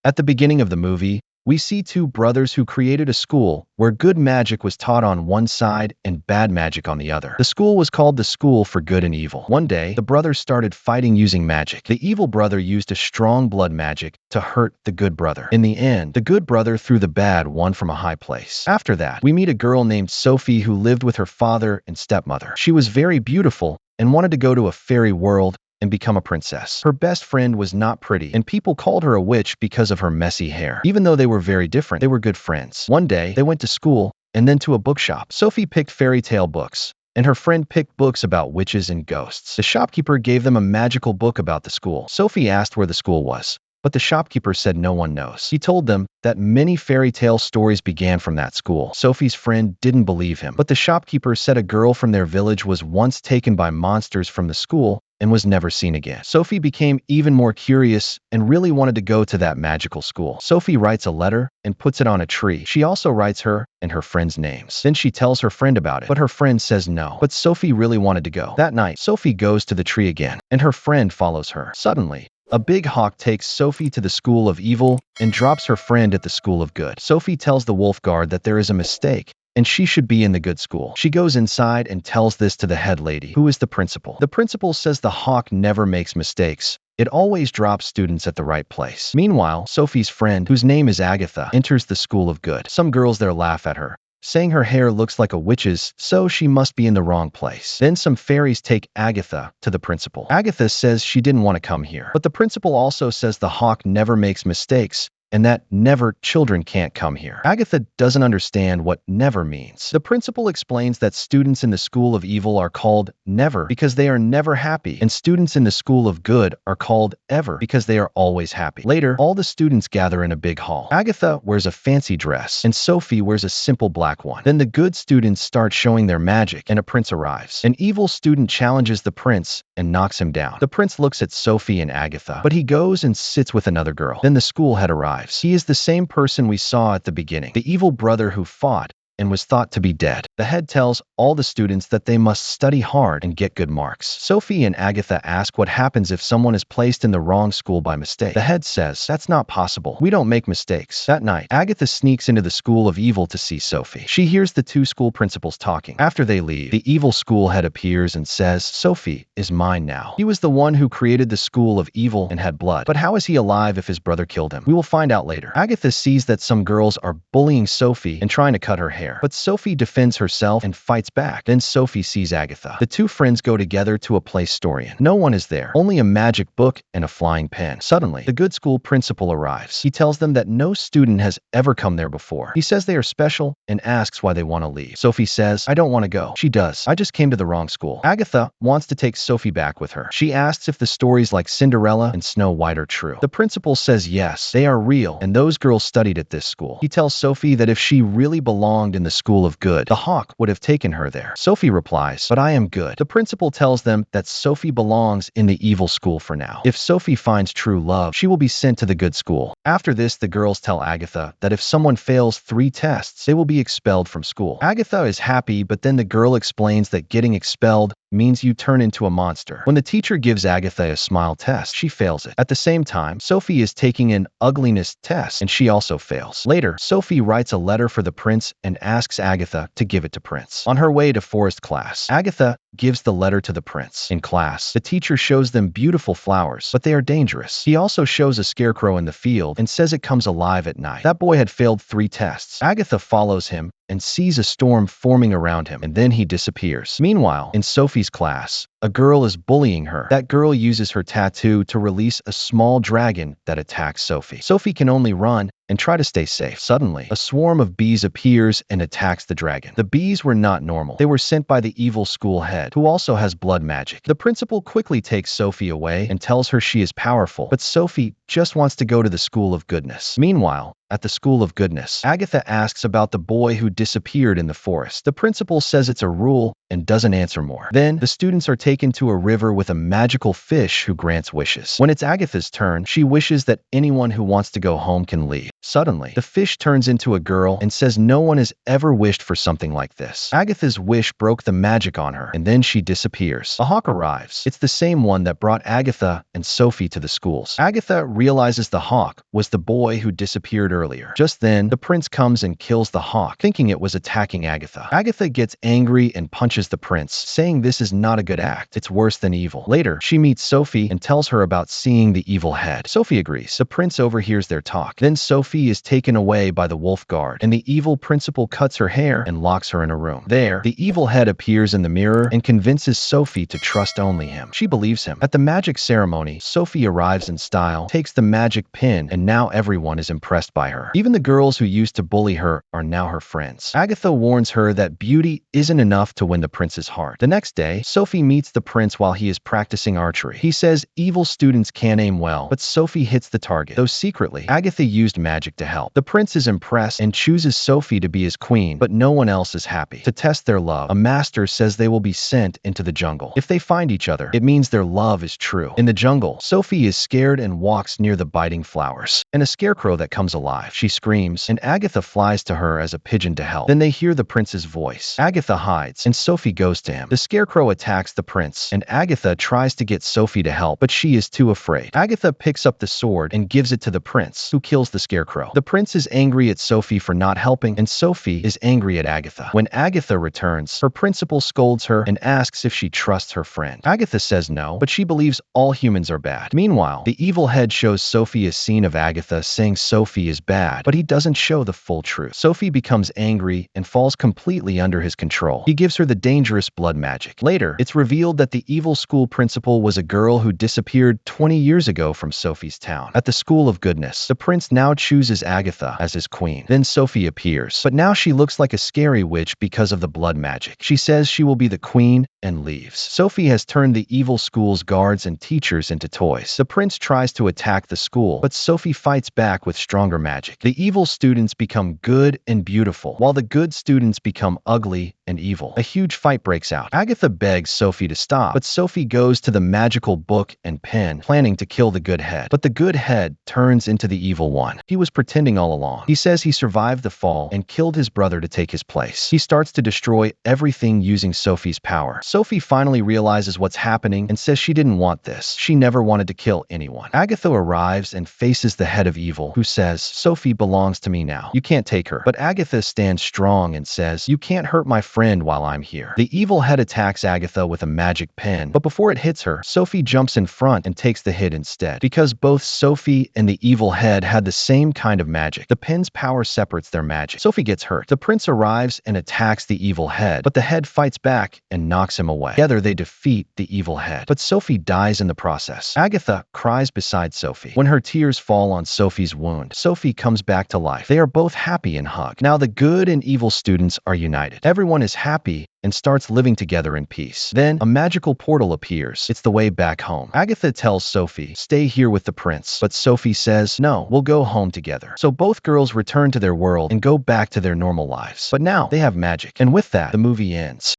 At the beginning of the movie, we see two brothers who created a school where good magic was taught on one side and bad magic on the other. The school was called the School for Good and Evil. One day, the brothers started fighting using magic. The evil brother used a strong blood magic to hurt the good brother. In the end, the good brother threw the bad one from a high place. After that, we meet a girl named Sophie who lived with her father and stepmother. She was very beautiful and wanted to go to a fairy world and become a princess. Her best friend was not pretty, and people called her a witch because of her messy hair. Even though they were very different, they were good friends. One day, they went to school and then to a bookshop. Sophie picked fairy tale books, and her friend picked books about witches and ghosts. The shopkeeper gave them a magical book about the school. Sophie asked where the school was, but the shopkeeper said no one knows. He told them that many fairy tale stories began from that school. Sophie's friend didn't believe him, but the shopkeeper said a girl from their village was once taken by monsters from the school and was never seen again. Sophie became even more curious and really wanted to go to that magical school. Sophie writes a letter and puts it on a tree. She also writes her and her friend's names. Then she tells her friend about it, but her friend says no. But Sophie really wanted to go. That night, Sophie goes to the tree again, and her friend follows her. Suddenly, a big hawk takes Sophie to the School of Evil and drops her friend at the School of Good. Sophie tells the wolf guard that there is a mistake and she should be in the good school. She goes inside and tells this to the head lady, who is the principal. The principal says the hawk never makes mistakes. It always drops students at the right place. Meanwhile, Sophie's friend, whose name is Agatha, enters the School of Good. Some girls there laugh at her, saying her hair looks like a witch's, so she must be in the wrong place. Then some fairies take Agatha to the principal. Agatha says she didn't want to come here, but the principal also says the hawk never makes mistakes, and that never children can't come here. Agatha doesn't understand what never means. The principal explains that students in the School of Evil are called never because they are never happy, and students in the School of Good are called ever because they are always happy. Later, all the students gather in a big hall. Agatha wears a fancy dress, and Sophie wears a simple black one. Then the good students start showing their magic, and a prince arrives. An evil student challenges the prince and knocks him down. The prince looks at Sophie and Agatha, but he goes and sits with another girl. Then the school head arrives. He is the same person we saw at the beginning, the evil brother who fought and was thought to be dead. The head tells all the students that they must study hard and get good marks. Sophie and Agatha ask what happens if someone is placed in the wrong school by mistake. The head says, "That's not possible. We don't make mistakes." That night, Agatha sneaks into the School of Evil to see Sophie. She hears the two school principals talking. After they leave, the evil school head appears and says, "Sophie is mine now. He was the one who created the School of Evil and had blood. But how is he alive if his brother killed him? We will find out later." Agatha sees that some girls are bullying Sophie and trying to cut her hair, but Sophie defends herself and fights back. Then Sophie sees Agatha. The two friends go together to a place Storian. No one is there, only a magic book and a flying pen. Suddenly, the good school principal arrives. He tells them that no student has ever come there before. He says they are special and asks why they want to leave. Sophie says, "I don't want to go." She does. "I just came to the wrong school." Agatha wants to take Sophie back with her. She asks if the stories like Cinderella and Snow White are true. The principal says yes, they are real, and those girls studied at this school. He tells Sophie that if she really belonged in the School of Good, the hawk would have taken her there. Sophie replies, "But I am good." The principal tells them that Sophie belongs in the evil school for now. If Sophie finds true love, she will be sent to the good school. After this, the girls tell Agatha that if someone fails 3 tests, they will be expelled from school. Agatha is happy, but then the girl explains that getting expelled means you turn into a monster. When the teacher gives Agatha a smile test, she fails it. At the same time, Sophie is taking an ugliness test, and she also fails. Later, Sophie writes a letter for the prince and asks Agatha to give it to Prince. On her way to forest class, Agatha gives the letter to the prince. In class, the teacher shows them beautiful flowers, but they are dangerous. He also shows a scarecrow in the field and says it comes alive at night. That boy had failed 3 tests. Agatha follows him and sees a storm forming around him, and then he disappears. Meanwhile, in Sophie's class, a girl is bullying her. That girl uses her tattoo to release a small dragon that attacks Sophie. Sophie can only run and try to stay safe. Suddenly, a swarm of bees appears and attacks the dragon. The bees were not normal. They were sent by the evil school head, who also has blood magic. The principal quickly takes Sophie away and tells her she is powerful, but Sophie just wants to go to the School of Goodness. Meanwhile, at the School of Goodness, Agatha asks about the boy who disappeared in the forest. The principal says it's a rule and doesn't answer more. Then, the students are taken to a river with a magical fish who grants wishes. When it's Agatha's turn, she wishes that anyone who wants to go home can leave. Suddenly, the fish turns into a girl and says no one has ever wished for something like this. Agatha's wish broke the magic on her, and then she disappears. A hawk arrives. It's the same one that brought Agatha and Sophie to the schools. Agatha realizes the hawk was the boy who disappeared earlier. Just then, the prince comes and kills the hawk, thinking it was attacking Agatha. Agatha gets angry and punches the prince, saying this is not a good act. It's worse than evil. Later, she meets Sophie and tells her about seeing the evil head. Sophie agrees. The prince overhears their talk. Then Sophie is taken away by the wolf guard, and the evil principal cuts her hair and locks her in a room. There, the evil head appears in the mirror and convinces Sophie to trust only him. She believes him. At the magic ceremony, Sophie arrives in style, takes the magic pin, and now everyone is impressed by her. Even the girls who used to bully her are now her friends. Agatha warns her that beauty isn't enough to win the prince's heart. The next day, Sophie meets the prince while he is practicing archery. He says evil students can aim well, but Sophie hits the target. Though secretly, Agatha used magic to help. The prince is impressed and chooses Sophie to be his queen, but no one else is happy. To test their love, a master says they will be sent into the jungle. If they find each other, it means their love is true. In the jungle, Sophie is scared and walks near the biting flowers, and a scarecrow that comes alive. She screams, and Agatha flies to her as a pigeon to help. Then they hear the prince's voice. Agatha hides, and Sophie goes to him. The scarecrow attacks the prince, and Agatha tries to get Sophie to help, but she is too afraid. Agatha picks up the sword and gives it to the prince, who kills the scarecrow. The prince is angry at Sophie for not helping, and Sophie is angry at Agatha. When Agatha returns, her principal scolds her and asks if she trusts her friend. Agatha says no, but she believes all humans are bad. Meanwhile, the evil head shows Sophie a scene of Agatha saying Sophie is bad, but he doesn't show the full truth. Sophie becomes angry and falls completely under his control. He gives her the dangerous blood magic. Later, it's revealed that the evil school principal was a girl who disappeared 20 years ago from Sophie's town. At the School of Goodness, the prince now chooses Agatha as his queen. Then Sophie appears, but now she looks like a scary witch because of the blood magic. She says she will be the queen and leaves. Sophie has turned the evil school's guards and teachers into toys. The prince tries to attack the school, but Sophie fights back with stronger magic. The evil students become good and beautiful, while the good students become ugly and evil. A huge fight breaks out. Agatha begs Sophie to stop, but Sophie goes to the magical book and pen, planning to kill the good head. But the good head turns into the evil one. He was pretending all along. He says he survived the fall and killed his brother to take his place. He starts to destroy everything using Sophie's power. Sophie finally realizes what's happening and says she didn't want this. She never wanted to kill anyone. Agatha arrives and faces the head of evil, who says, Sophie belongs to me now. You can't take her. But Agatha stands strong and says, you can't hurt my friend while I'm here. The evil head attacks Agatha with a magic pen, but before it hits her, Sophie jumps in front and takes the hit instead. Because both Sophie and the evil head had the same kind of magic, the pen's power separates their magic. Sophie gets hurt. The prince arrives and attacks the evil head, but the head fights back and knocks him away. Together they defeat the evil head, but Sophie dies in the process. Agatha cries beside Sophie. When her tears fall on Sophie's wound, Sophie comes back to life. They are both happy and hug. Now the good and evil students are united. Everyone is happy and starts living together in peace. Then, a magical portal appears. It's the way back home. Agatha tells Sophie, stay here with the prince, but Sophie says, no, we'll go home together. So both girls return to their world and go back to their normal lives. But now, they have magic. And with that, the movie ends.